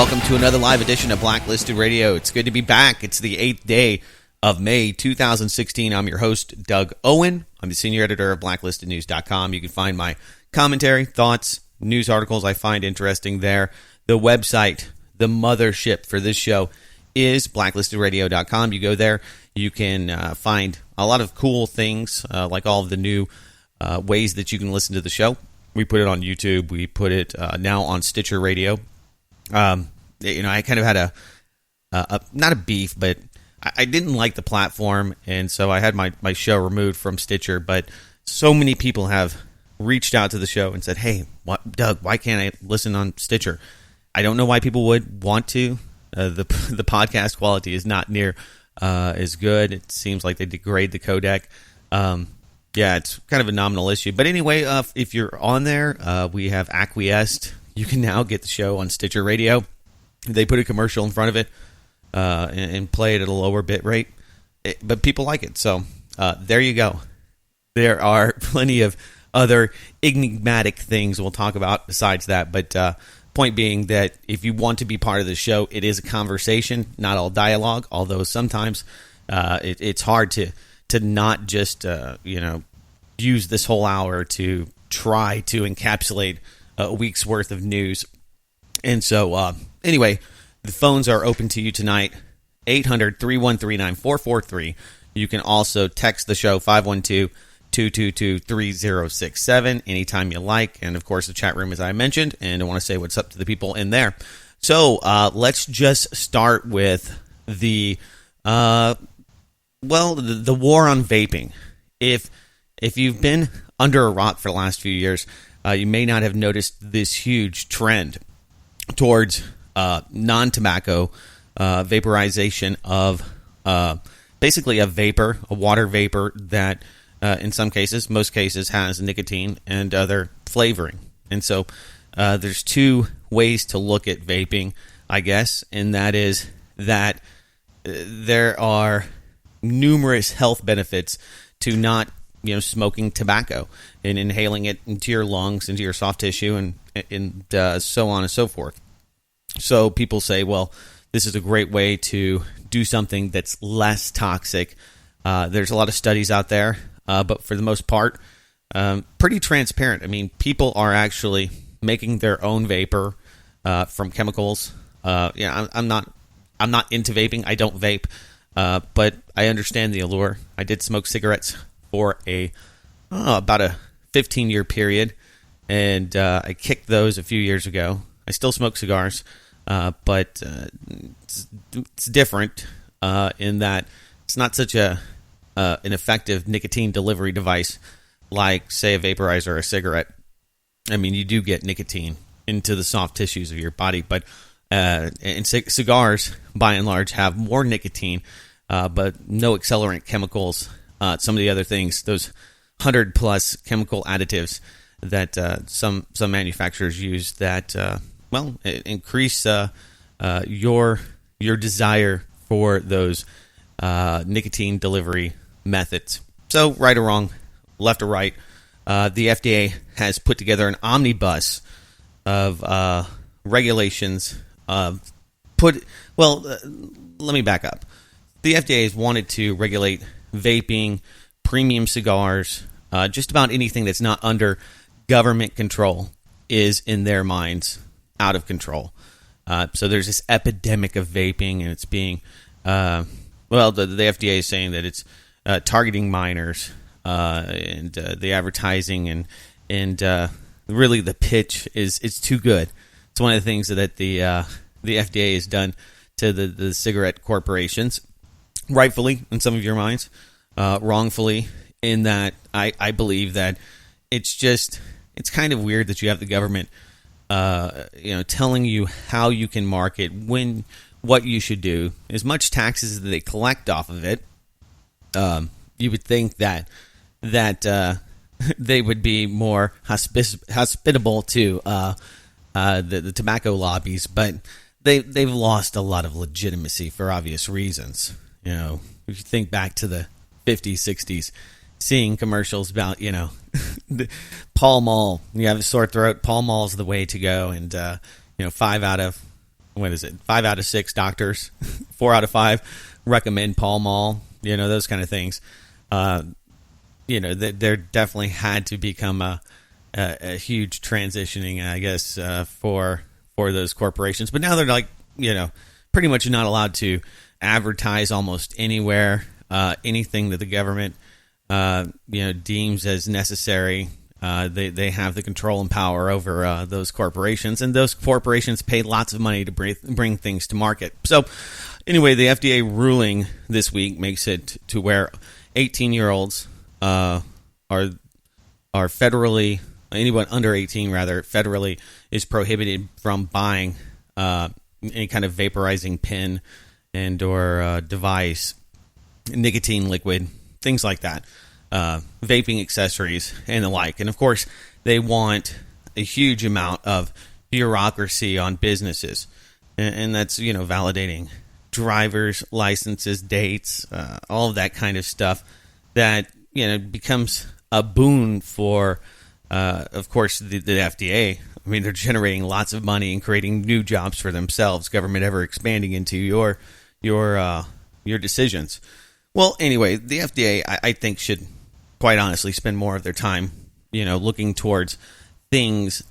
welcome to another live edition of Blacklisted Radio. It's good to be back. It's the 8th day of May 2016. I'm your host, Doug Owen. I'm the senior editor of blacklistednews.com. You can find my commentary, thoughts, news articles I find interesting there. The website, the mothership for this show is blacklistedradio.com. You go there, you can find a lot of cool things, like all of the new ways that you can listen to the show. We put it on YouTube. We put it now on Stitcher Radio. I kind of had a not a beef, but I didn't like the platform, and so I had my show removed from Stitcher. But so many people have reached out to the show and said, "Hey, Doug, why can't I listen on Stitcher?" I don't know why people would want to. The podcast quality is not near as good. It seems like they degrade the codec. Yeah, it's kind of a nominal issue. But anyway, if you're on there, we have acquiesced. You can now get the show on Stitcher Radio. They put a commercial in front of it and play it at a lower bit rate. But people like it. So there you go. There are plenty of other enigmatic things we'll talk about besides that. But point being that if you want to be part of the show, it is a conversation, not all dialogue. Although sometimes it's hard to not just use this whole hour to try to encapsulate a week's worth of news. And so anyway, the phones are open to you tonight, 800-313-9443. You can also text the show, 512-222-3067, anytime you like. And of course the chat room, as I mentioned, and I want to say what's up to the people in there. So let's just start with the war on vaping. If you've been under a rock for the last few years, you may not have noticed this huge trend towards non-tobacco vaporization of basically a vapor, a water vapor that in some cases, most cases, has nicotine and other flavoring. And so there's two ways to look at vaping, I guess, and that is that there are numerous health benefits to not smoking tobacco and inhaling it into your lungs, into your soft tissue, and so on and so forth. So people say, well, this is a great way to do something that's less toxic. There's a lot of studies out there, but for the most part, pretty transparent. I mean, people are actually making their own vapor from chemicals. I'm not into vaping. I don't vape, but I understand the allure. I did smoke cigarettes for about a 15-year period, and I kicked those a few years ago. I still smoke cigars, but it's different in that it's not such an effective nicotine delivery device like, say, a vaporizer or a cigarette. I mean, you do get nicotine into the soft tissues of your body, but cigars, by and large, have more nicotine, but no accelerant chemicals. Some of the other things, those 100-plus chemical additives that some manufacturers use that increase your desire for those nicotine delivery methods. So, right or wrong, left or right, the FDA has put together an omnibus of regulations. Let me back up. The FDA has wanted to regulate vaping, premium cigars, just about anything that's not under government control is, in their minds, out of control. So there's this epidemic of vaping, and it's being, the FDA is saying that it's targeting minors, and the advertising and really the pitch it's too good. It's one of the things that the FDA has done to the cigarette corporations, rightfully in some of your minds, wrongfully in that I believe that it's kind of weird that you have the government telling you how you can market, what you should do. As much taxes as they collect off of it, you would think that they would be more hospitable to the tobacco lobbies, but they've lost a lot of legitimacy for obvious reasons. If you think back to the 50s, 60s, seeing commercials about, Pall Mall, you have a sore throat, Pall Mall's the way to go, and 5 out of what is it? 5 out of 6 doctors, 4 out of 5 recommend Pall Mall. Those kind of things. There definitely had to become a huge transitioning, I guess, for those corporations. But now they're like, pretty much not allowed to advertise almost anywhere, anything that the government, deems as necessary. They have the control and power over those corporations, and those corporations pay lots of money to bring things to market. So anyway, the FDA ruling this week makes it to where 18-year-olds are federally, anyone under 18 rather, federally is prohibited from buying any kind of vaporizing pen and or device, nicotine liquid, things like that, vaping accessories and the like. And of course, they want a huge amount of bureaucracy on businesses, and that's validating driver's licenses, dates, all of that kind of stuff that becomes a boon for, of course, the FDA. I mean, they're generating lots of money and creating new jobs for themselves. Government ever expanding into your decisions. Well, anyway, the FDA, I think, should quite honestly spend more of their time, looking towards things,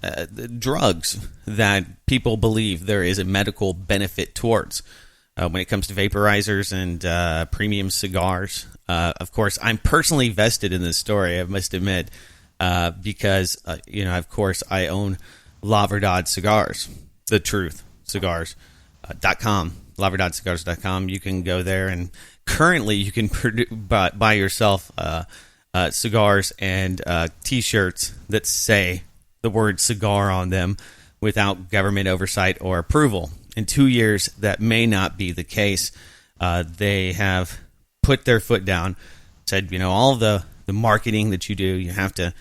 drugs that people believe there is a medical benefit towards. When it comes to vaporizers and premium cigars. Of course, I'm personally vested in this story, I must admit, because, of course, I own La Verdad Cigars, the truth, cigars.com, laverdadcigars.com. You can go there, and currently you can buy yourself cigars and T-shirts that say the word cigar on them without government oversight or approval. In 2 years, that may not be the case. They have put their foot down, said, all the marketing that you do, you have to,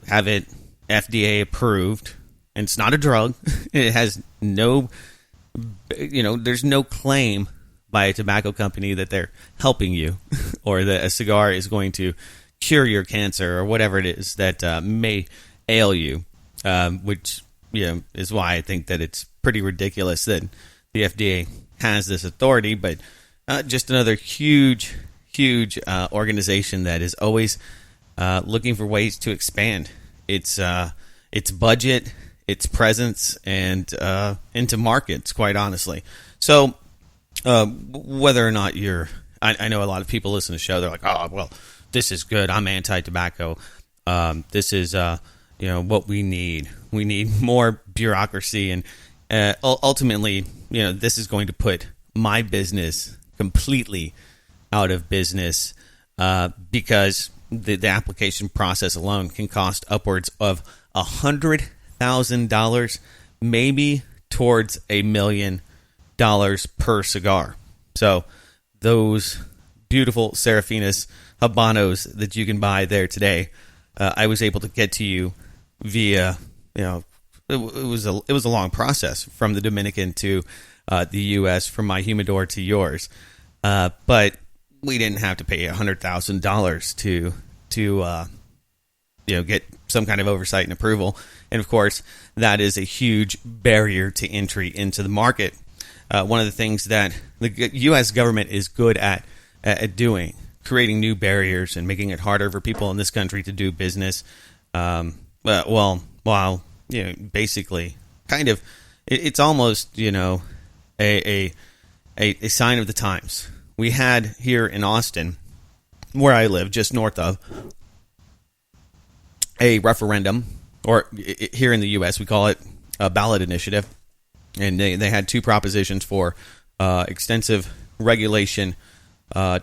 have it FDA approved. And it's not a drug. It has no, there's no claim by a tobacco company that they're helping you or that a cigar is going to cure your cancer or whatever it is that may ail you, which, is why I think that it's pretty ridiculous that the FDA has this authority, but just another huge organization that is always looking for ways to expand its budget, its presence, and into markets, quite honestly. So whether or not I know a lot of people listen to the show, they're like, oh, well, this is good. I'm anti-tobacco. This is what we need. We need more bureaucracy, and ultimately, this is going to put my business completely out of business because the application process alone can cost upwards of $100,000, maybe towards $1 million per cigar. So those beautiful Serafinas Habanos that you can buy there today, I was able to get to you via, it was a long process from the Dominican to the U.S., from my humidor to yours. But we didn't have to pay $100,000 to get some kind of oversight and approval. And of course, that is a huge barrier to entry into the market. One of the things that the U.S. government is good at doing, creating new barriers and making it harder for people in this country to do business. Basically, kind of, it's almost, a sign of the times. We had here in Austin, where I live, just north of, a referendum, or here in the U.S. we call it a ballot initiative, and they had two propositions for extensive regulation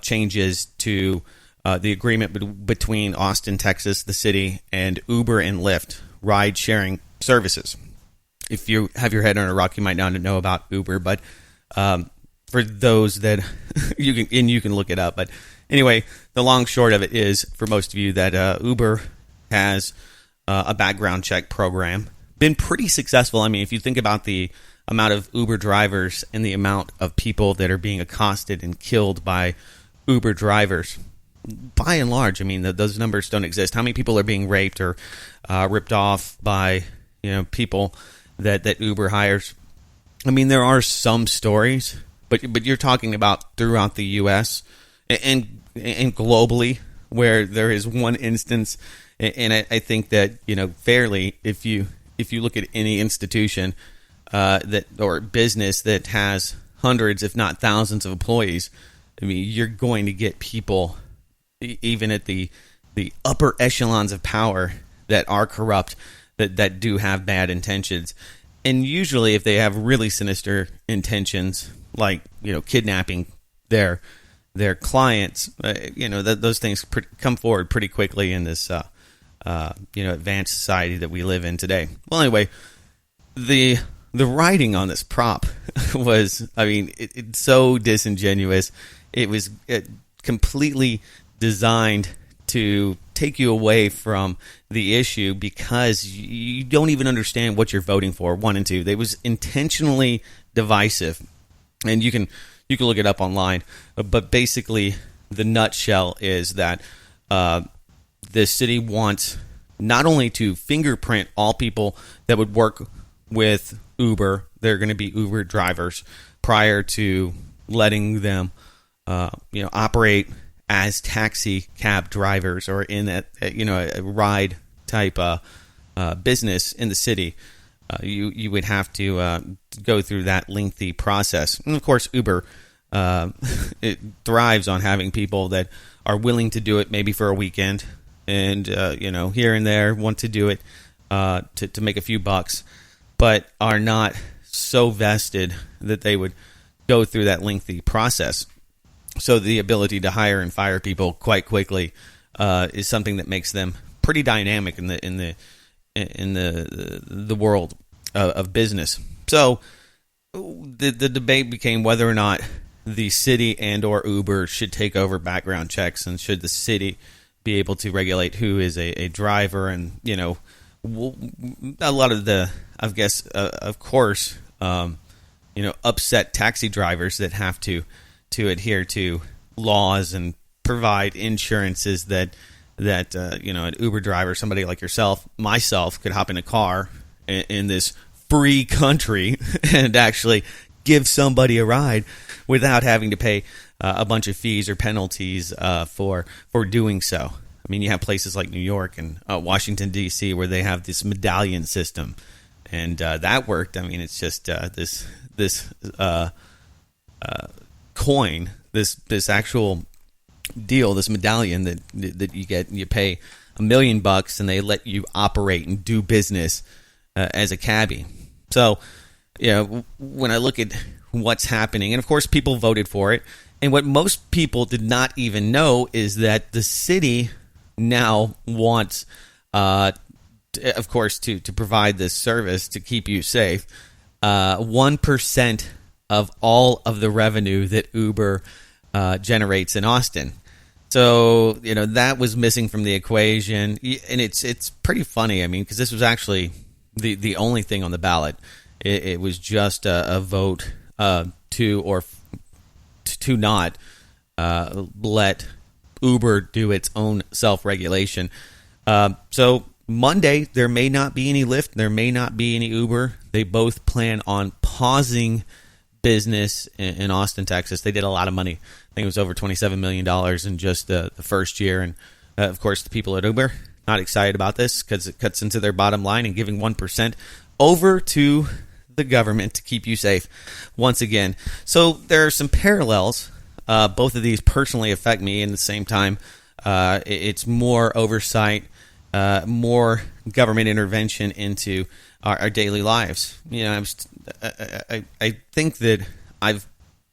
changes to the agreement between Austin, Texas, the city, and Uber and Lyft ride-sharing services. If you have your head on a rock, you might not know about Uber, but for those that you can look it up. But anyway, the long short of it is, for most of you, that Uber has a background check program. Been pretty successful. I mean, if you think about the amount of Uber drivers and the amount of people that are being accosted and killed by Uber drivers, by and large, I mean, those numbers don't exist. How many people are being raped or ripped off by people that Uber hires? I mean, there are some stories, but you're talking about throughout the U.S. and globally, where there is one instance, and I think that, fairly, if you look at any institution that or business that has hundreds, if not thousands, of employees, I mean, you're going to get people, even at the upper echelons of power, that are corrupt, that do have bad intentions. And usually if they have really sinister intentions, like, kidnapping their clients, those things come forward pretty quickly in this, advanced society that we live in today. Well, anyway, the writing on this prop was, I mean, it's so disingenuous. It was completely designed to take you away from the issue because you don't even understand what you're voting for. 1 and 2, they was intentionally divisive, and you can look it up online. But basically, the nutshell is that the city wants not only to fingerprint all people that would work with Uber, they're going to be Uber drivers, prior to letting them, operate as taxi cab drivers or in a ride type business in the city. You would have to go through that lengthy process. And of course, Uber it thrives on having people that are willing to do it maybe for a weekend and here and there want to do it to make a few bucks, but are not so vested that they would go through that lengthy process. So the ability to hire and fire people quite quickly is something that makes them pretty dynamic in the world of business. So the debate became whether or not the city and or Uber should take over background checks, and should the city be able to regulate who is a driver, and a lot of the, I guess, of course, upset taxi drivers that have to adhere to laws and provide insurances that an Uber driver, somebody like myself, could hop in a car in this free country and actually give somebody a ride without having to pay a bunch of fees or penalties for doing so. I mean, you have places like New York and Washington, D.C., where they have this medallion system, and that worked. I mean, it's just this coin, this actual deal, this medallion that you get, and you pay $1 million, and they let you operate and do business as a cabbie. So, when I look at what's happening, and of course people voted for it, and what most people did not even know is that the city now wants, of course, to provide this service to keep you safe, 1% of all of the revenue that Uber generates in Austin. So, that was missing from the equation. And it's pretty funny, I mean, because this was actually the only thing on the ballot. It was just a vote to not let Uber do its own self-regulation. So Monday, there may not be any Lyft, there may not be any Uber. They both plan on pausing business in Austin, Texas. They did a lot of money. I think it was over $27 million in just the first year. And of course, the people at Uber, not excited about this because it cuts into their bottom line, and giving 1% over to the government to keep you safe once again. So there are some parallels. Both of these personally affect me. In the same time, it's more oversight, more government intervention into our daily lives. I think that I've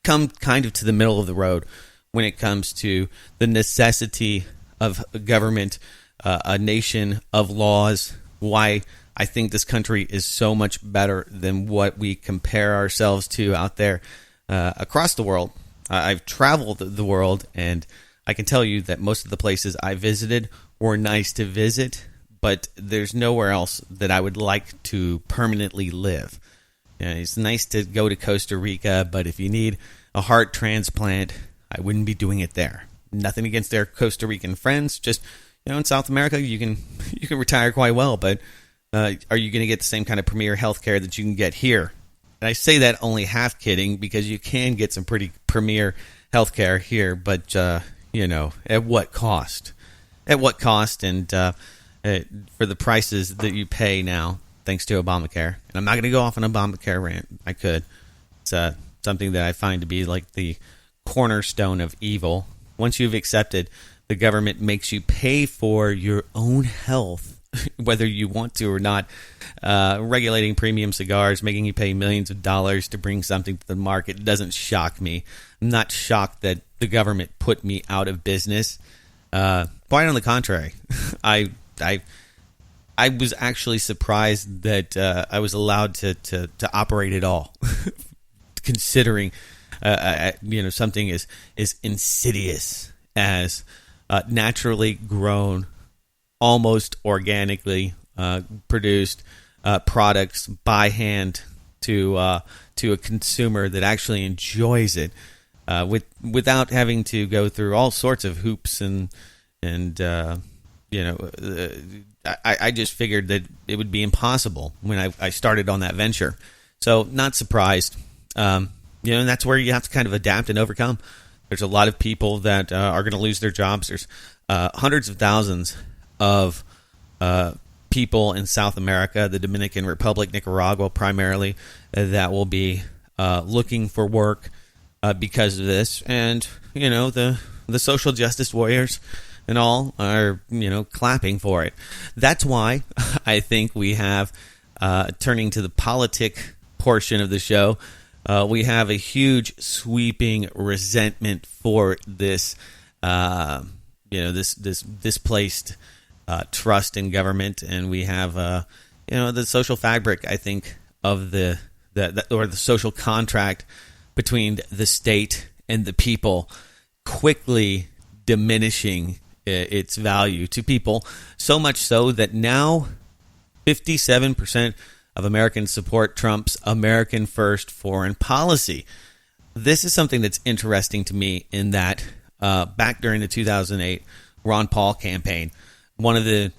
come kind of to the middle of the road when it comes to the necessity of government, a nation of laws, why I think this country is so much better than what we compare ourselves to out there across the world. I've traveled the world, and I can tell you that most of the places I visited were nice to visit, but there's nowhere else that I would like to permanently live. It's nice to go to Costa Rica, but if you need a heart transplant, I wouldn't be doing it there. Nothing against their Costa Rican friends, just in South America, you can retire quite well, but are you going to get the same kind of premier health care that you can get here? And I say that only half kidding because you can get some pretty premier healthcare here, but, at what cost? At what cost? And for the prices that you pay now, thanks to Obamacare. And I'm not going to go off on Obamacare rant. I could. It's something that I find to be like the cornerstone of evil. Once you've accepted the government makes you pay for your own health, whether you want to or not, regulating premium cigars, making you pay millions of dollars to bring something to the market doesn't shock me. I'm not shocked that the government put me out of business. Quite on the contrary. I was actually surprised that I was allowed to operate at all, considering something as insidious as naturally grown, almost organically produced products by hand to a consumer that actually enjoys it, without having to go through all sorts of hoops I just figured that it would be impossible when I started on that venture. So not surprised. And that's where you have to kind of adapt and overcome. There's a lot of people that are going to lose their jobs. There's hundreds of thousands of people in South America, the Dominican Republic, Nicaragua primarily, that will be looking for work because of this. And, the social justice warriors and all are, clapping for it. That's why I think we have, turning to the politic portion of the show, we have a huge sweeping resentment for this, this displaced trust in government, and we have, the social fabric, I think, of the social contract between the state and the people quickly diminishing its value to people, so much so that now 57% of Americans support Trump's American First foreign policy. This is something that's interesting to me in that back during the 2008 Ron Paul campaign, one of the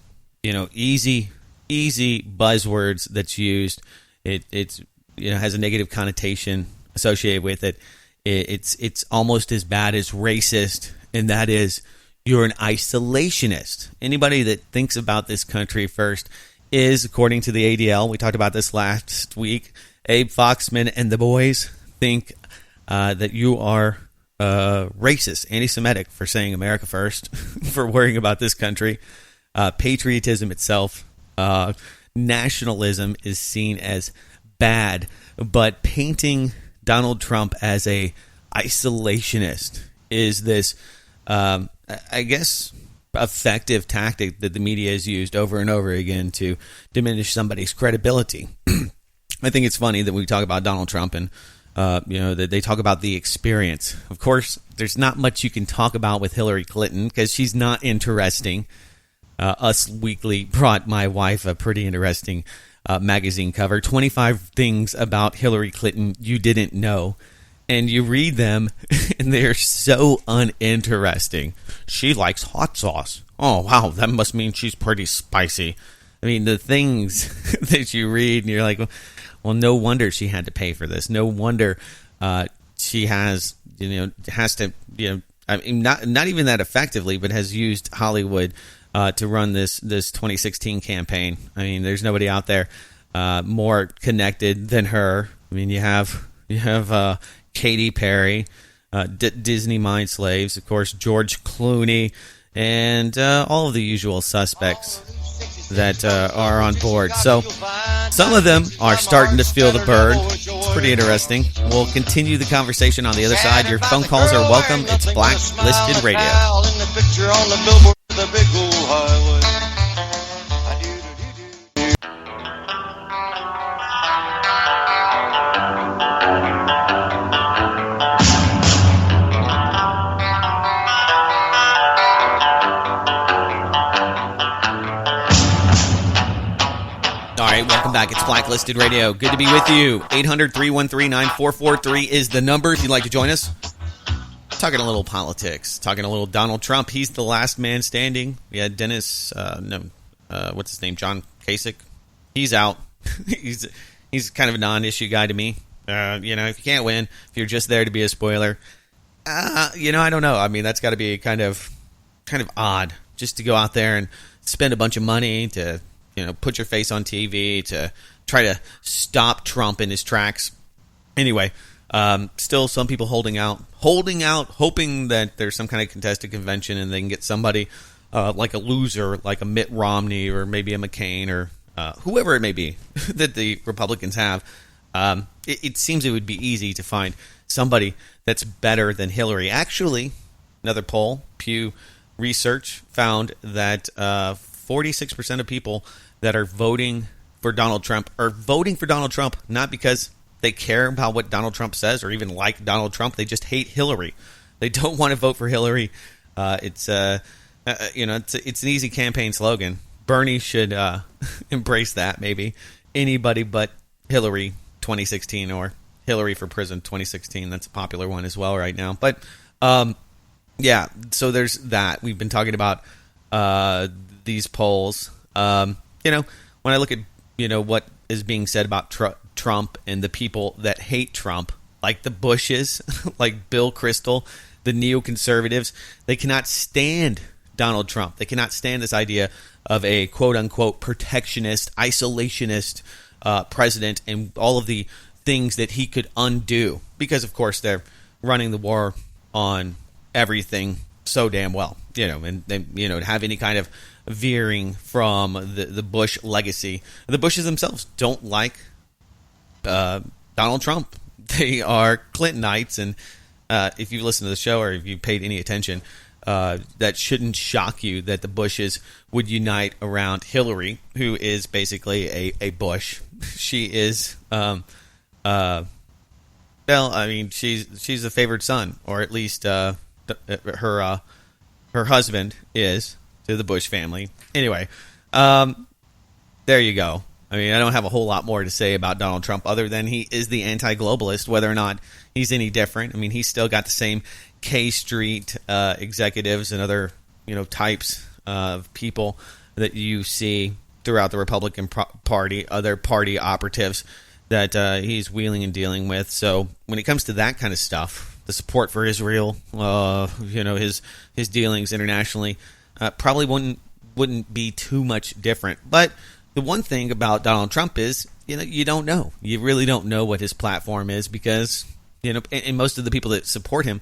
easy buzzwords that's used, it's has a negative connotation associated with it. It's almost as bad as racist, and that is you're an isolationist. Anybody that thinks about this country first is, according to the ADL, we talked about this last week, Abe Foxman and the boys think that you are racist, anti-Semitic for saying America first, for worrying about this country. Patriotism itself, nationalism is seen as bad, but painting Donald Trump as a isolationist is this, I guess, effective tactic that the media has used over and over again to diminish somebody's credibility. I think it's funny that we talk about Donald Trump and that they talk about the experience. Of course, there's not much you can talk about with Hillary Clinton because she's not interesting. Us Weekly brought my wife a pretty interesting magazine cover, 25 things about Hillary Clinton you didn't know. And you read them, and they're so uninteresting. She likes hot sauce. Oh, wow, that must mean she's pretty spicy. I mean, the things that you read, and you're like, well, no wonder she had to pay for this. No wonder she has to, I mean, not even that effectively, but has used Hollywood to run this 2016 campaign. I mean, there's nobody out there more connected than her. I mean, you have Katy Perry, Disney Mind Slaves, of course, George Clooney, and all of the usual suspects that are on board. So some of them are starting to feel the burn. It's pretty interesting. We'll continue the conversation on the other side. Your phone calls are welcome. It's Blacklisted Radio. Welcome back. It's Blacklisted Radio. Good to be with you. 800-313-9443 is the number if you'd like to join us. Talking a little politics. Talking a little Donald Trump. He's the last man standing. We had Dennis, what's his name? John Kasich. He's out. He's kind of a non-issue guy to me. If you can't win, if you're just there to be a spoiler, I don't know. I mean, that's got to be kind of odd just to go out there and spend a bunch of money to, put your face on TV to try to stop Trump in his tracks. Anyway, still some people holding out, hoping that there's some kind of contested convention and they can get somebody like a loser, like a Mitt Romney or maybe a McCain or whoever it may be that the Republicans have. It seems it would be easy to find somebody that's better than Hillary. Actually, another poll, Pew Research, found that 46% of people that are voting for Donald Trump are voting for Donald Trump not because they care about what Donald Trump says or even like Donald Trump. They just hate Hillary. They don't want to vote for Hillary. It's an easy campaign slogan. Bernie should embrace that, maybe. Anybody but Hillary 2016 or Hillary for Prison 2016. That's a popular one as well right now. But, so there's that. We've been talking about these polls. When I look at, what is being said about Trump and the people that hate Trump, like the Bushes, like Bill Kristol, the neoconservatives, they cannot stand Donald Trump. They cannot stand this idea of a quote-unquote protectionist, isolationist president and all of the things that he could undo. Because, of course, they're running the war on everything so damn well. And to have any kind of veering from the Bush legacy. The Bushes themselves don't like Donald Trump. They are Clintonites, and if you listen to the show or if you paid any attention, that shouldn't shock you that the Bushes would unite around Hillary, who is basically a Bush. She is, she's a favored son, or at least her husband is to the Bush family. Anyway, there you go. I mean, I don't have a whole lot more to say about Donald Trump other than he is the anti-globalist, whether or not he's any different. I mean, he's still got the same K Street executives and other, types of people that you see throughout the Republican Party, other party operatives that he's wheeling and dealing with. So when it comes to that kind of stuff, the support for Israel, his dealings internationally, probably wouldn't be too much different. But the one thing about Donald Trump is, you don't know. You really don't know what his platform is because, and most of the people that support him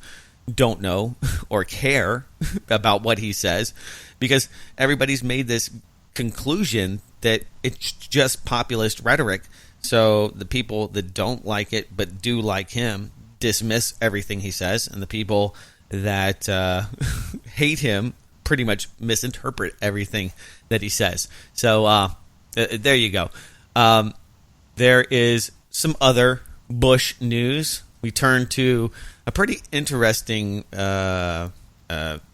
don't know or care about what he says because everybody's made this conclusion that it's just populist rhetoric. So the people that don't like it but do like him dismiss everything he says, and the people that hate him pretty much misinterpret everything that he says. So there you go. There is some other Bush news. We turn to a pretty interesting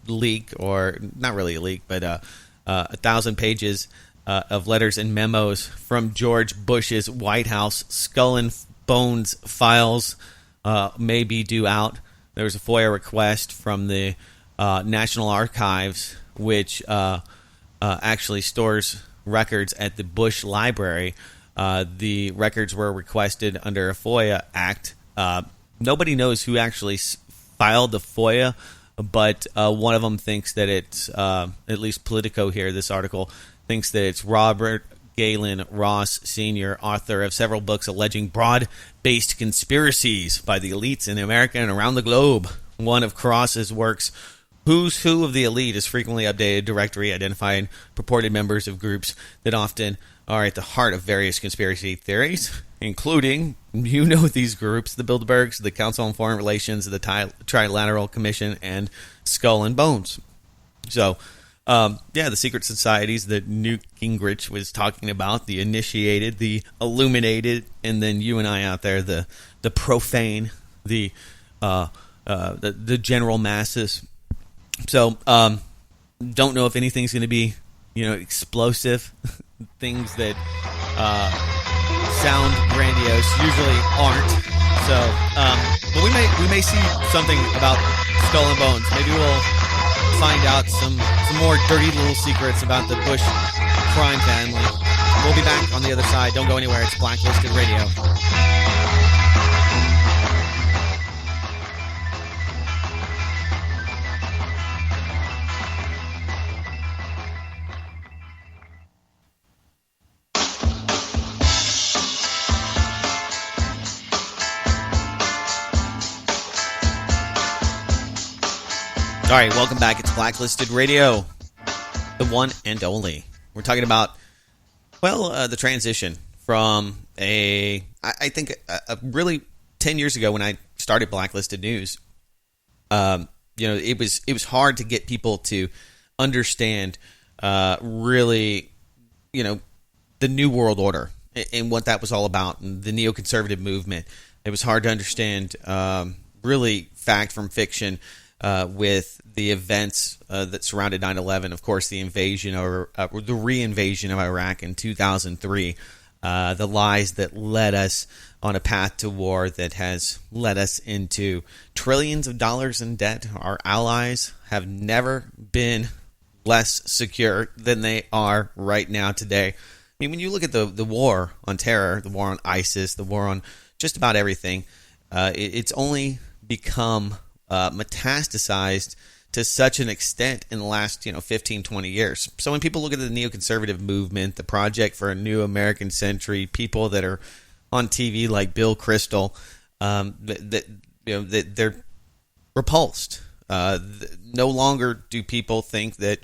leak, or not really a leak, but 1,000 pages of letters and memos from George Bush's White House. Skull and Bones files may be due out. There was a FOIA request from the National Archives, which actually stores records at the Bush Library. The records were requested under a FOIA act. Nobody knows who actually filed the FOIA, but one of them thinks that it's, at least Politico here, this article, thinks that it's Robert Galen Ross Sr., author of several books alleging broad-based conspiracies by the elites in America and around the globe. One of Cross's works, Who's Who of the Elite, is frequently updated directory identifying purported members of groups that often are at the heart of various conspiracy theories, including, these groups, the Bilderbergs, the Council on Foreign Relations, the Trilateral Commission, and Skull and Bones. So, the secret societies that Newt Gingrich was talking about, the initiated, the illuminated, and then you and I out there, the profane, the general masses. So, don't know if anything's going to be, explosive. Things that sound grandiose usually aren't. So, but we may see something about Skull and Bones. Maybe we'll find out some more dirty little secrets about the Bush crime family. We'll be back on the other side. Don't go anywhere. It's Blacklisted Radio. All right, welcome back. It's Blacklisted Radio, the one and only. We're talking about, the transition from I think really 10 years ago when I started Blacklisted News. It was hard to get people to understand really, the New World Order and what that was all about, and the neoconservative movement. It was hard to understand really fact from fiction with the events that surrounded 9/11. Of course, the invasion or the re-invasion of Iraq in 2003. The lies that led us on a path to war that has led us into trillions of dollars in debt. Our allies have never been less secure than they are right now today. I mean, when you look at the war on terror, the war on ISIS, the war on just about everything, it's only become metastasized to such an extent in the last 15, 20 years. So when people look at the neoconservative movement, the Project for a New American Century, people that are on TV like Bill Kristol, that they're repulsed. No longer do people think that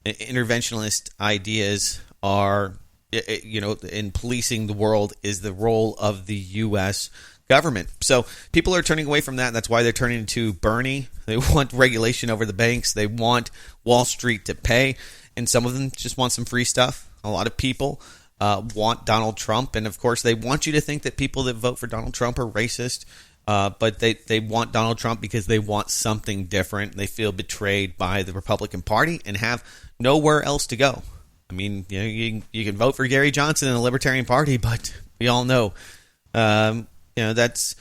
interventionist ideas are, in policing the world is the role of the U.S. government. So people are turning away from that. That's why they're turning to Bernie. They want regulation over the banks. They want Wall Street to pay. And some of them just want some free stuff. A lot of people want Donald Trump. And of course, they want you to think that people that vote for Donald Trump are racist. But they want Donald Trump because they want something different. They feel betrayed by the Republican Party and have nowhere else to go. I mean, you can vote for Gary Johnson in the Libertarian Party, but we all know, that's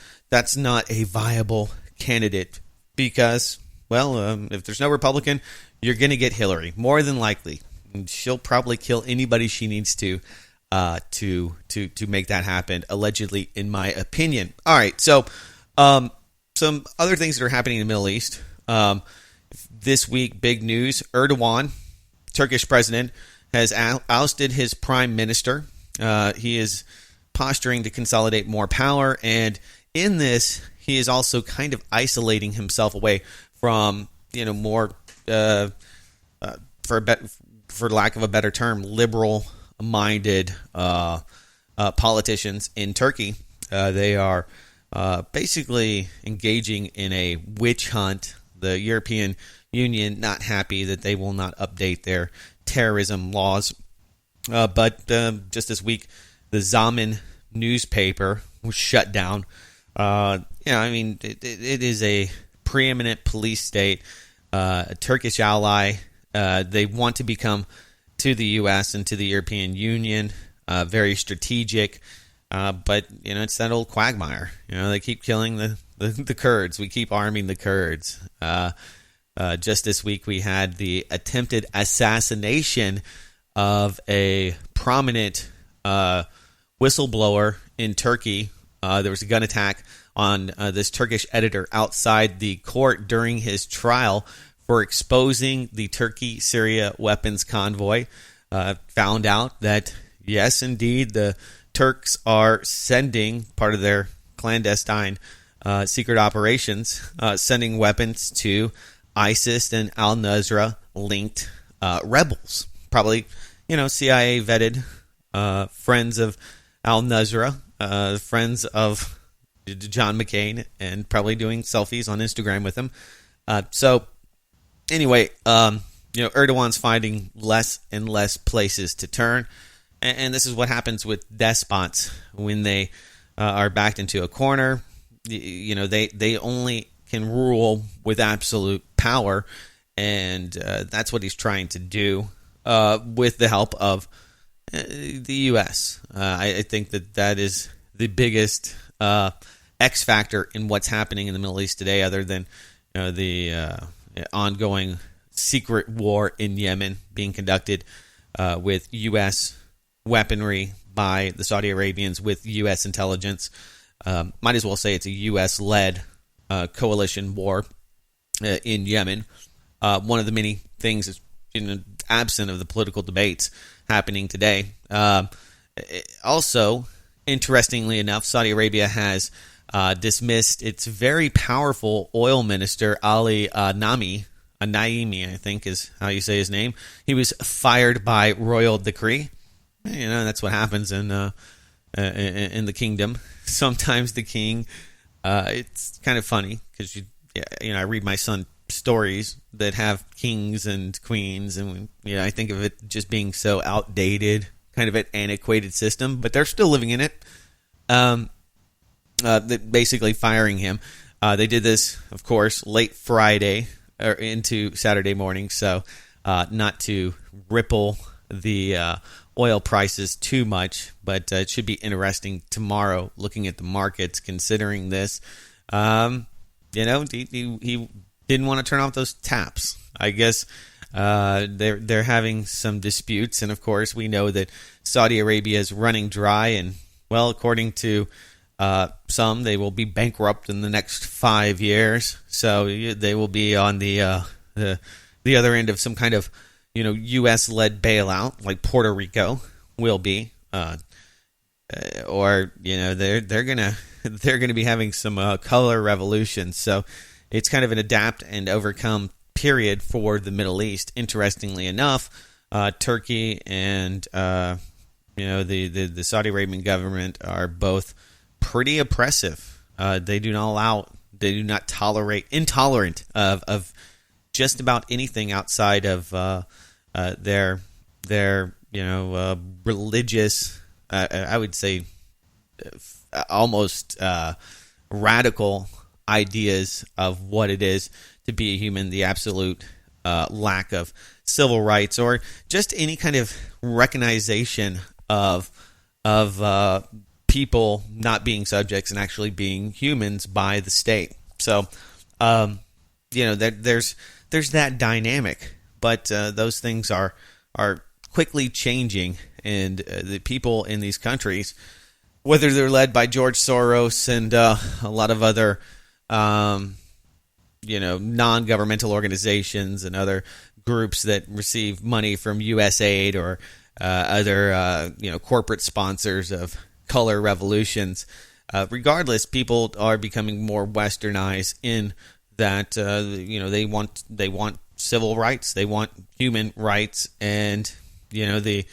not a viable candidate because, if there's no Republican, you're going to get Hillary more than likely. And she'll probably kill anybody she needs to make that happen. Allegedly, in my opinion. All right, so some other things that are happening in the Middle East this week. Big news: Erdogan, Turkish president, has ousted his prime minister. He is posturing to consolidate more power, and in this, he is also kind of isolating himself away from, more, for lack of a better term, liberal-minded politicians in Turkey. They are basically engaging in a witch hunt. The European Union not happy that they will not update their terrorism laws. But just this week, the Zaman newspaper was shut down. It is a preeminent police state, a Turkish ally. They want to become to the U.S. and to the European Union, very strategic. But, it's that old quagmire. They keep killing the Kurds. We keep arming the Kurds. Just this week, we had the attempted assassination of a prominent whistleblower in Turkey. There was a gun attack on this Turkish editor outside the court during his trial for exposing the Turkey-Syria weapons convoy. Found out that, yes, indeed, the Turks are sending part of their clandestine secret operations, sending weapons to ISIS and al-Nusra linked rebels. Probably, CIA vetted friends of al-Nusra, friends of John McCain, and probably doing selfies on Instagram with him. Anyway, Erdogan's finding less and less places to turn. And this is what happens with despots when they are backed into a corner. They only can rule with absolute power, and that's what he's trying to do with the help of the U.S. I think that is the biggest X factor in what's happening in the Middle East today, other than the ongoing secret war in Yemen being conducted with U.S. weaponry by the Saudi Arabians with U.S. intelligence. Might as well say it's a U.S.-led coalition war in Yemen. One of the many things is absent of the political debates happening today. Also, interestingly enough, Saudi Arabia has dismissed its very powerful oil minister, Ali Nami, Naimi, I think is how you say his name. He was fired by royal decree. That's what happens in the kingdom. Sometimes the king, it's kind of funny because I read my son stories that have kings and queens, and I think of it just being so outdated, kind of an antiquated system, but they're still living in it. Basically firing him. They did this, of course, late Friday or into Saturday morning, so not to ripple the oil prices too much, but it should be interesting tomorrow looking at the markets considering this. He didn't want to turn off those taps. I guess they're having some disputes, and of course we know that Saudi Arabia is running dry, and well, according to some, they will be bankrupt in the next 5 years, so they will be on the other end of some kind of U.S.-led bailout, like Puerto Rico will be, or they're gonna be having some color revolutions. So it's kind of an adapt and overcome period for the Middle East. Interestingly enough, Turkey and the Saudi Arabian government are both pretty oppressive. They do not tolerate, intolerant of just about anything outside of their religious, I would say, almost radical ideas of what it is to be a human, the absolute lack of civil rights or just any kind of recognition of people not being subjects and actually being humans by the state. So, there's that dynamic, but those things are quickly changing, and the people in these countries, whether they're led by George Soros and a lot of other non-governmental organizations and other groups that receive money from USAID or other corporate sponsors of color revolutions, regardless, people are becoming more westernized in that they want civil rights, they want human rights, and the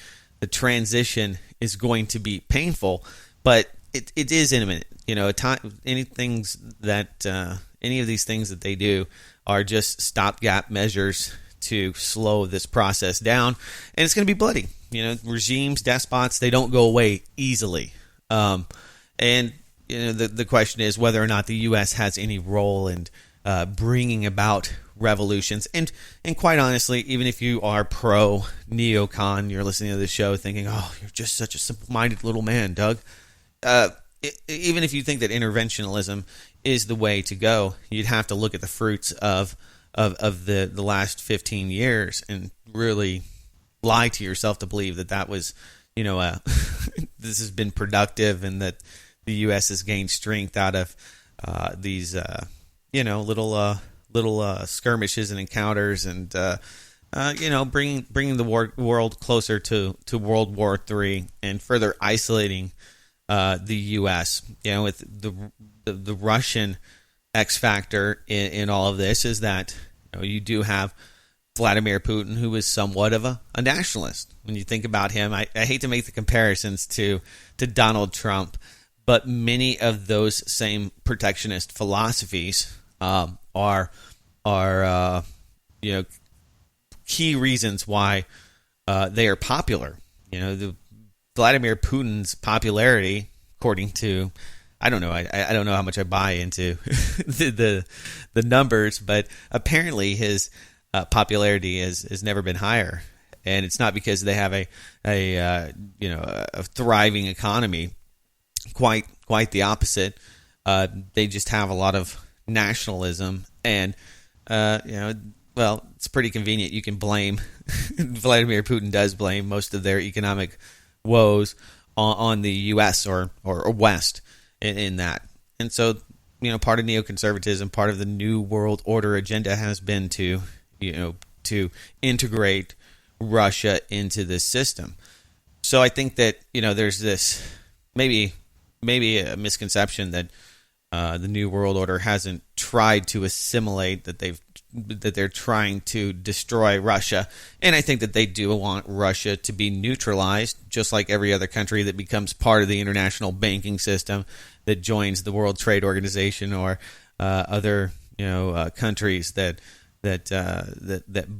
transition is going to be painful, but it is imminent. Any of these things that they do are just stopgap measures to slow this process down, and it's going to be bloody. Regimes, despots, they don't go away easily. The question is whether or not the U.S. has any role in bringing about revolutions. And quite honestly, even if you are pro neocon, you're listening to the show thinking, "Oh, you're just such a simple-minded little man, Doug." Even if you think that interventionism is the way to go, you'd have to look at the fruits of the last 15 years and really lie to yourself to believe that was, this has been productive and that the U.S. has gained strength out of these, little skirmishes and encounters and, bringing the world closer to World War III and further isolating the U.S. With the Russian X factor in all of this is that you do have Vladimir Putin, who is somewhat of a nationalist. When you think about him, I hate to make the comparisons to Donald Trump, but many of those same protectionist philosophies are key reasons why they are popular. Vladimir Putin's popularity, according to, I don't know how much I buy into the numbers, but apparently his popularity has never been higher, and it's not because they have a thriving economy. Quite the opposite. They just have a lot of nationalism, and it's pretty convenient. You can blame Vladimir Putin does blame most of their economic woes on the U.S. or West in that, and so part of neoconservatism, part of the New World Order agenda has been to integrate Russia into this system. So I think that there's this maybe a misconception that the New World Order hasn't tried to assimilate, that they've that they're trying to destroy Russia. And I think that they do want Russia to be neutralized, just like every other country that becomes part of the international banking system that joins the World Trade Organization, or other countries that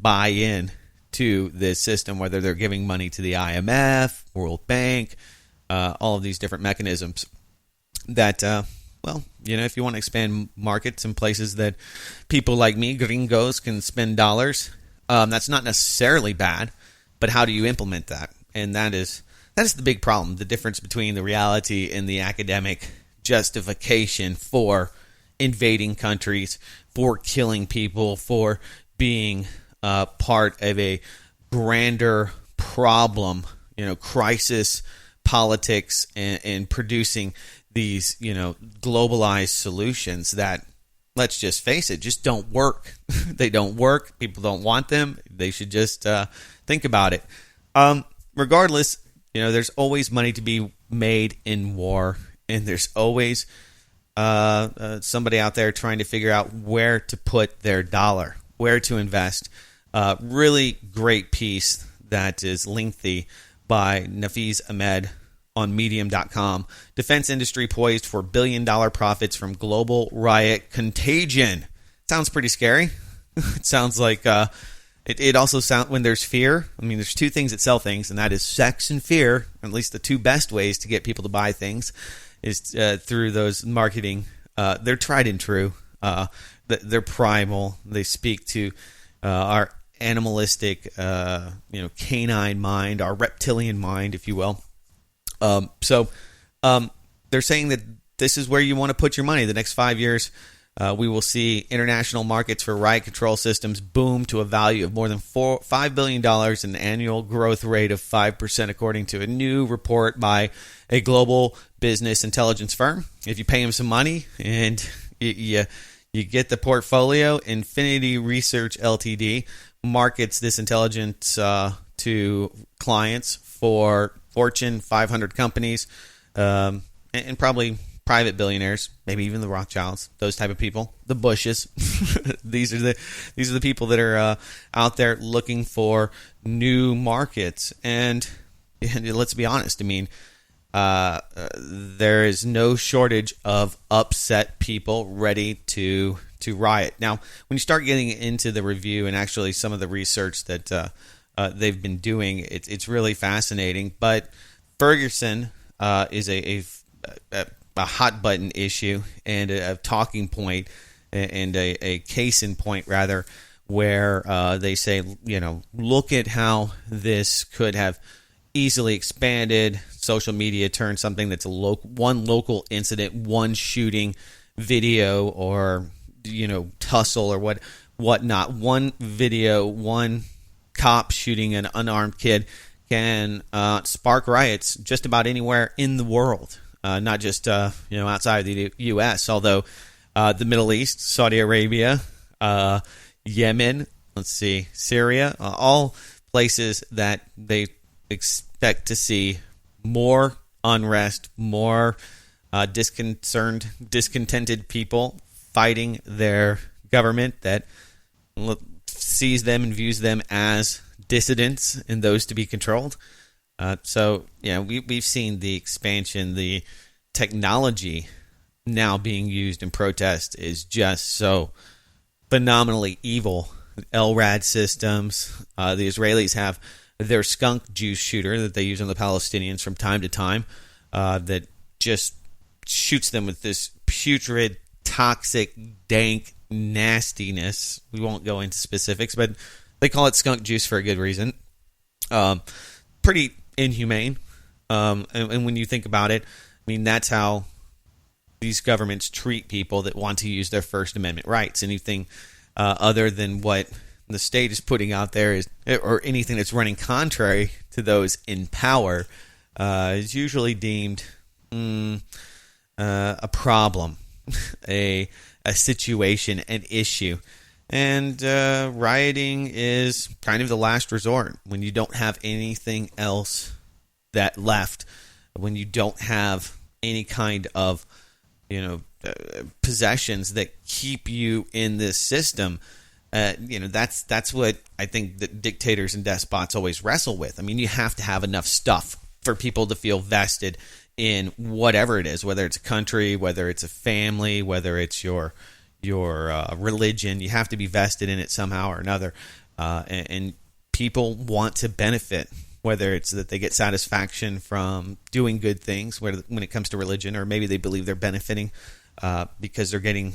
buy in to this system, whether they're giving money to the IMF, World Bank, all of these different mechanisms that, if you want to expand markets in places that people like me, gringos, can spend dollars, that's not necessarily bad, but how do you implement that? And that is the big problem, the difference between the reality and the academic justification for invading countries, for killing people, for being part of a grander problem, crisis politics, and producing these, globalized solutions that, let's just face it, just don't work. They don't work. People don't want them. They should just think about it. Regardless, there's always money to be made in war, and there's always somebody out there trying to figure out where to put their dollar, where to invest. Really great piece that is lengthy by Nafiz Ahmed on Medium.com. Defense industry poised for billion-dollar profits from global riot contagion. Sounds pretty scary. It sounds like it also sounds, when there's fear. I mean, there's two things that sell things, and that is sex and fear. At least the two best ways to get people to buy things is through those marketing. They're tried and true. They're primal. They speak to our animalistic, canine mind, our reptilian mind, if you will. So they're saying that this is where you want to put your money. The next 5 years, we will see international markets for riot control systems boom to a value of more than $5 billion, an annual growth rate of 5%, according to a new report by a global business intelligence firm. If you pay them some money and you get the portfolio, Infinity Research Ltd. markets this intelligence to clients for Fortune 500 companies, and probably private billionaires, maybe even the Rothschilds, those type of people, the Bushes. These are the people that are out there looking for new markets. And let's be honest, I mean, there is no shortage of upset people ready to riot. Now, when you start getting into the review and actually some of the research that they've been doing, it's really fascinating. But Ferguson is a hot button issue and a talking point and a case in point, rather, where they say, look at how this could have easily expanded. Social media turned something that's one local incident, one shooting video, or tussle or whatnot. One video, one cop shooting an unarmed kid can spark riots just about anywhere in the world, not just outside of the U.S. Although the Middle East, Saudi Arabia, Yemen, Syria, all places that they expect to see more unrest, more discontented people fighting their government that sees them and views them as dissidents and those to be controlled. We've seen the expansion, the technology now being used in protest is just so phenomenally evil. LRAD systems, the Israelis have their skunk juice shooter that they use on the Palestinians from time to time, that just shoots them with this putrid, toxic, dank nastiness. We won't go into specifics, but they call it skunk juice for a good reason. Pretty inhumane. And when you think about it, I mean, that's how these governments treat people that want to use their First Amendment rights. Anything other than what the state is putting out there is, or anything that's running contrary to those in power, is usually deemed a problem, a situation, an issue. And rioting is kind of the last resort when you don't have anything else that left, when you don't have any kind of possessions that keep you in this system. That's what I think that dictators and despots always wrestle with. I mean, you have to have enough stuff for people to feel vested in whatever it is, whether it's a country, whether it's a family, whether it's your religion. You have to be vested in it somehow or another, and people want to benefit, whether it's that they get satisfaction from doing good things when it comes to religion, or maybe they believe they're benefiting because they're getting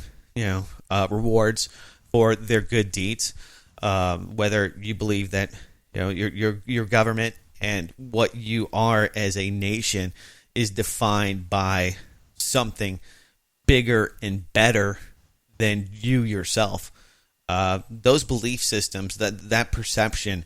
rewards for their good deeds. Whether you believe that your government and what you are as a nation is defined by something bigger and better than you yourself. Those belief systems, that perception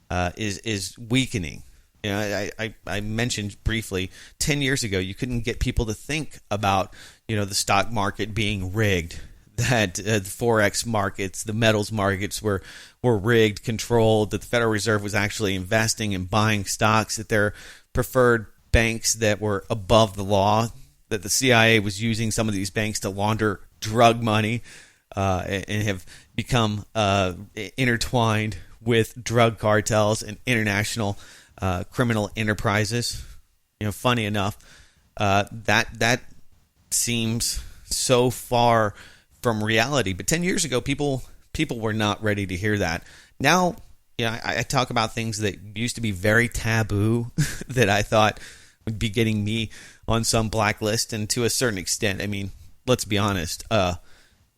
is weakening. I mentioned briefly 10 years ago you couldn't get people to think about the stock market being rigged, that the forex markets, the metals markets were rigged, controlled, that the Federal Reserve was actually investing and buying stocks, that their preferred banks that were above the law, that the CIA was using some of these banks to launder drug money and have become intertwined with drug cartels and international criminal enterprises. Funny enough, that seems so far from reality. But 10 years ago, people were not ready to hear that. Now, I talk about things that used to be very taboo that I thought would be getting me on some blacklist, and to a certain extent, I mean, let's be honest,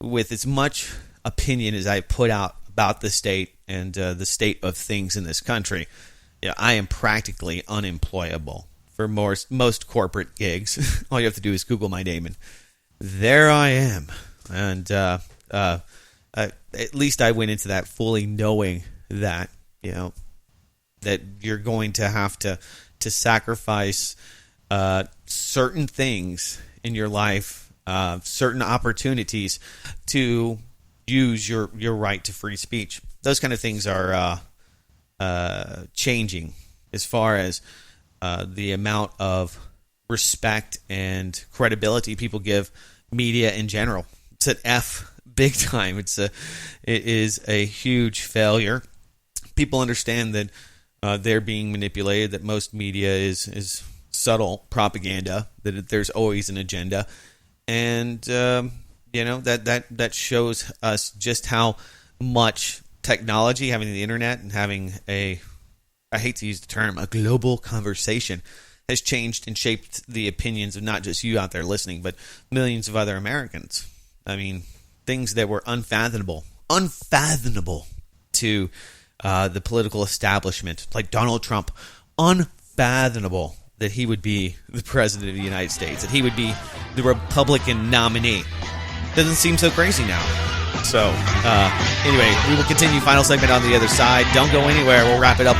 with as much opinion as I put out about the state and the state of things in this country, I am practically unemployable for most corporate gigs. All you have to do is Google my name, and there I am. And at least I went into that fully knowing that that you're going to have to sacrifice certain things in your life, certain opportunities to use your right to free speech. Those kind of things are changing as far as the amount of respect and credibility people give media in general. It's an F big time. It is a huge failure. People understand that they're being manipulated, that most media is subtle propaganda, that there's always an agenda, and that shows us just how much technology, having the internet and having I hate to use the term, a global conversation, has changed and shaped the opinions of not just you out there listening, but millions of other Americans. I mean, things that were unfathomable to the political establishment, like Donald Trump, unfathomable that he would be the president of the United States, that he would be the Republican nominee. Doesn't seem so crazy now. So, anyway, we will continue. Final segment on the other side. Don't go anywhere. We'll wrap it up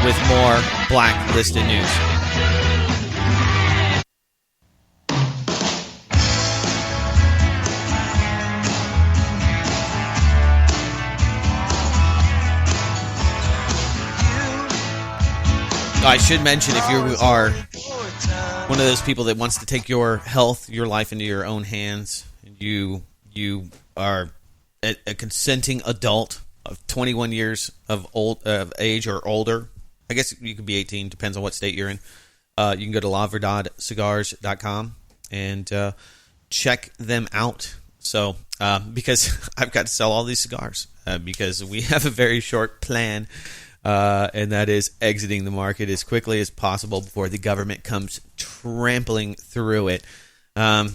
with more Blacklisted news. I should mention, if you are one of those people that wants to take your health, your life into your own hands, you are a consenting adult of 21 years of age or older. I guess you could be 18, depends on what state you're in. You can go to laverdadcigars.com and check them out. So, because I've got to sell all these cigars, because we have a very short plan, and that is exiting the market as quickly as possible before the government comes trampling through it. I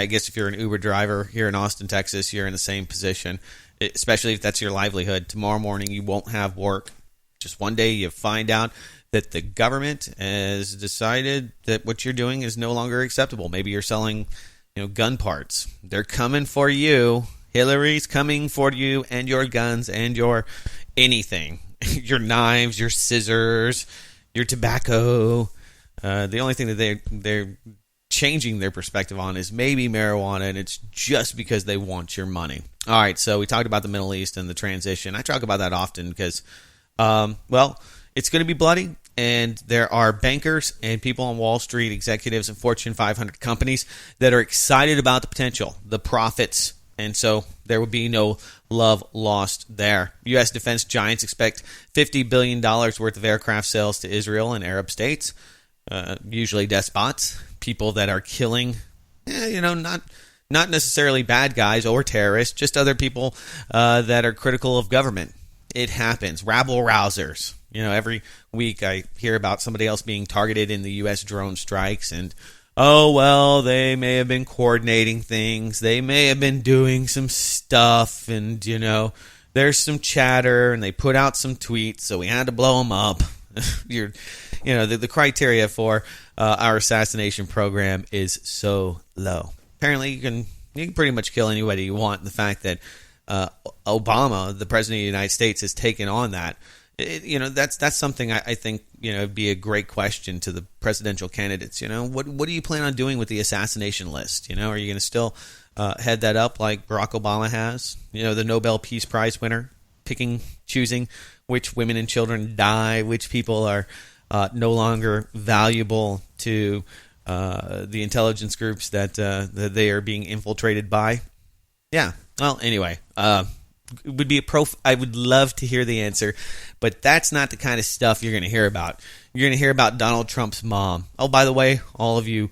guess if you're an Uber driver here in Austin, Texas, you're in the same position, especially if that's your livelihood. Tomorrow morning, you won't have work. Just one day, you find out that the government has decided that what you're doing is no longer acceptable. Maybe you're selling, gun parts. They're coming for you. Hillary's coming for you and your guns and your anything. Your knives, your scissors, your tobacco. The only thing that they're changing their perspective on is maybe marijuana, and it's just because they want your money. All right, so we talked about the Middle East and the transition. I talk about that often because, it's going to be bloody, and there are bankers and people on Wall Street, executives and Fortune 500 companies that are excited about the potential, the profits, and so there will be no love lost there. U.S. defense giants expect $50 billion worth of aircraft sales to Israel and Arab states, usually despots, people that are killing, not necessarily bad guys or terrorists, just other people that are critical of government. It happens. Rabble-rousers. Every week I hear about somebody else being targeted in the U.S. drone strikes, and they may have been coordinating things. They may have been doing some stuff, and, there's some chatter, and they put out some tweets, so we had to blow them up. The criteria for our assassination program is so low. Apparently, you can pretty much kill anybody you want. The fact that Obama, the president of the United States, has taken on that, that's something I think would be a great question to the presidential candidates. What do you plan on doing with the assassination list? Are you going to still head that up like Barack Obama has? The Nobel Peace Prize winner, choosing which women and children die, which people are no longer valuable to the intelligence groups that they are being infiltrated by. Yeah. Well, anyway, it would be I would love to hear the answer, but that's not the kind of stuff you're going to hear about. You're going to hear about Donald Trump's mom. Oh, by the way, all of you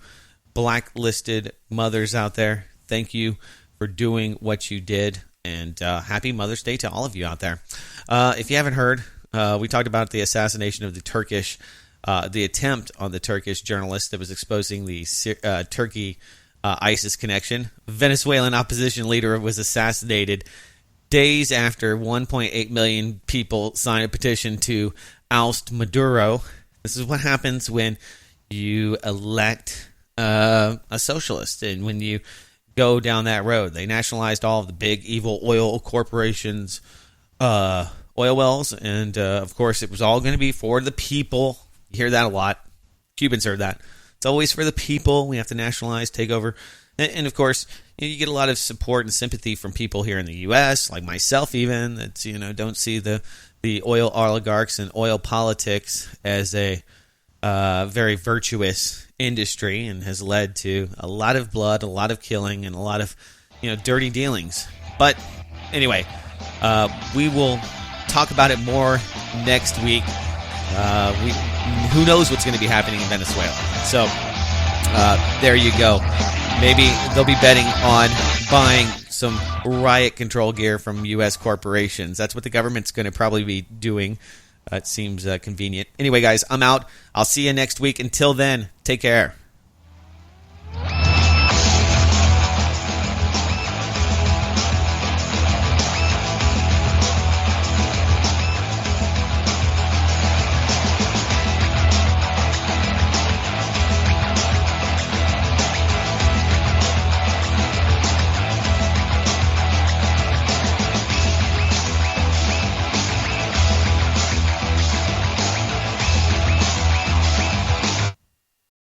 blacklisted mothers out there, thank you for doing what you did, and happy Mother's Day to all of you out there. If you haven't heard, we talked about the assassination of the attempt on the Turkish journalist that was exposing the Turkey ISIS connection. Venezuelan opposition leader was assassinated days after 1.8 million people signed a petition to oust Maduro. This is what happens when you elect a socialist and when you go down that road. They nationalized all of the big evil oil corporations, oil wells, and of course it was all going to be for the people. You hear that a lot. Cubans heard that. It's always for the people. We have to nationalize, take over. And of course, you get a lot of support and sympathy from people here in the U.S., like myself even, that don't see the oil oligarchs and oil politics as a very virtuous industry, and has led to a lot of blood, a lot of killing, and a lot of dirty dealings. But anyway, we will talk about it more next week. Who knows what's going to be happening in Venezuela? So there you go. Maybe they'll be betting on buying some riot control gear from U.S. corporations. That's what the government's going to probably be doing. It seems convenient. Anyway, guys, I'm out. I'll see you next week. Until then, take care.